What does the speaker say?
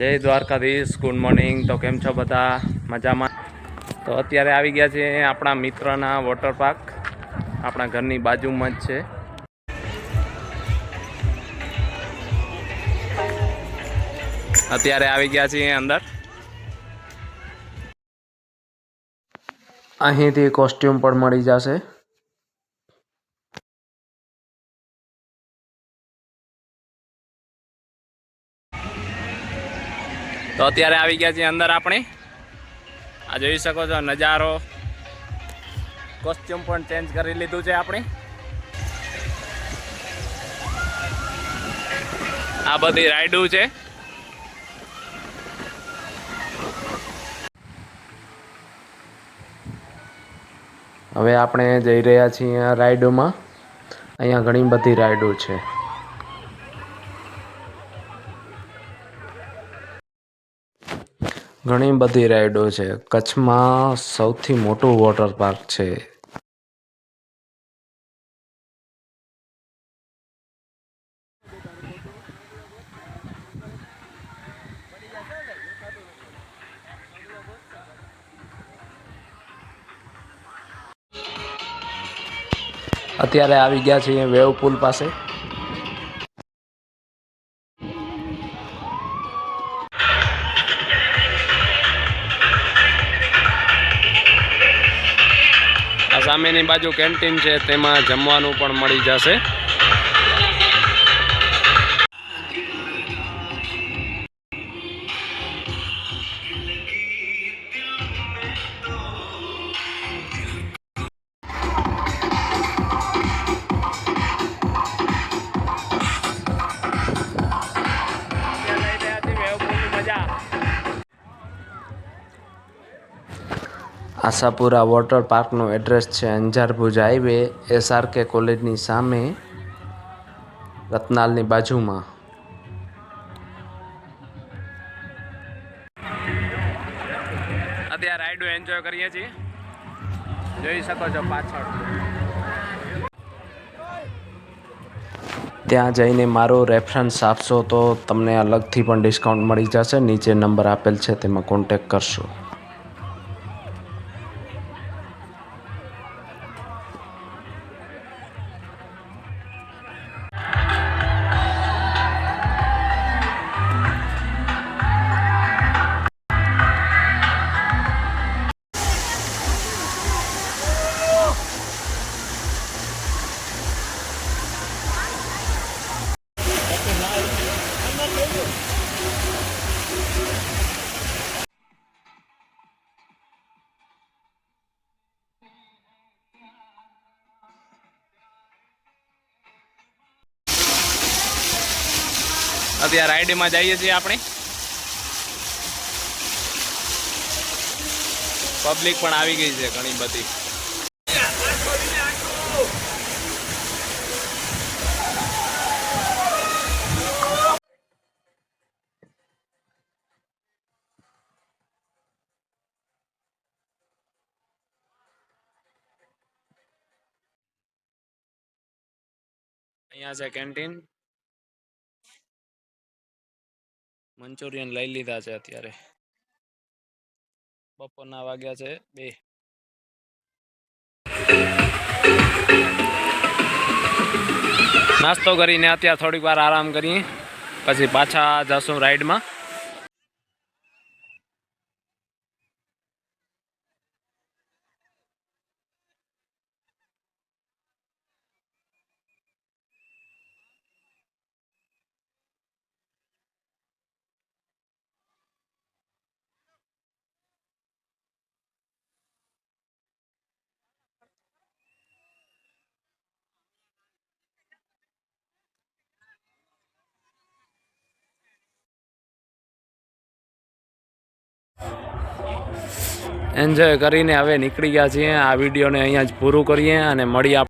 જય Dwarkadhish, good morning. તો કેમ છો બધા? મજામાં? તો અત્યારે આવી ગયા છે આપણા મિત્રના વોટર પાર્ક, આપણા ઘરની બાજુમાં જ છે। અત્યારે આવી ગયા છીએ અંદર। અહીંથી કોસ્ટ્યુમ પણ મળી જશે। તો અત્યારે આવી ગયા છીએ અંદર આપણે। આ જોઈ શકો છો નજારો। કોસ્ટ્યુમ પણ ચેન્જ કરી લીધું છે આપણે। આ બધી રાઈડો છે। હવે આપણે જઈ રહ્યા છીએ આ રાઈડોમાં। અહીંયા ઘણી બધી રાઈડો છે। ઘણી બધી રાઈડો છે। કચ્છમાં સૌથી મોટું વોટર પાર્ક છે। અત્યારે આવી ગયા છીએ વેવ પુલ પાસે। આ સામેની બાજુ કેન્ટીન છે, તેમાં જમવાનું પણ મળી જશે। આશાપુરા વોટર પાર્કનું એડ્રેસ છે અંજાર ભુજ હાઈવે, SRK કોલેજની સામે, રત્નાલની બાજુમાં। અત્યારે રાઈડો એન્જોય કરીએ છીએ, જોઈ શકો છો પાછળ। ત્યાં જઈને મારો રેફરન્સ આપશો તો તમને અલગથી પણ ડિસ્કાઉન્ટ મળી જશે। નીચે નંબર આપેલ છે, તેમાં કોન્ટેક કરશો। અત્યારે રાઈડમાં જઈએ છીએ આપણે। પબ્લિક પણ આવી ગઈ છે ઘણી બધી। અહીંયા છે કેન્ટીન। મંચુરિયન લઈ લીધા છે। અત્યારે બપોરના વાગ્યા છે 2। નાસ્તો કરીને અત્યારે થોડીક વાર આરામ કરીએ, પછી પાછા જશું રાઈડમાં। એન્જોય કરીને હવે નીકળી ગયા છીએ। આ વિડીયોને અહીંયા જ પૂરું કરીએ અને મળીએ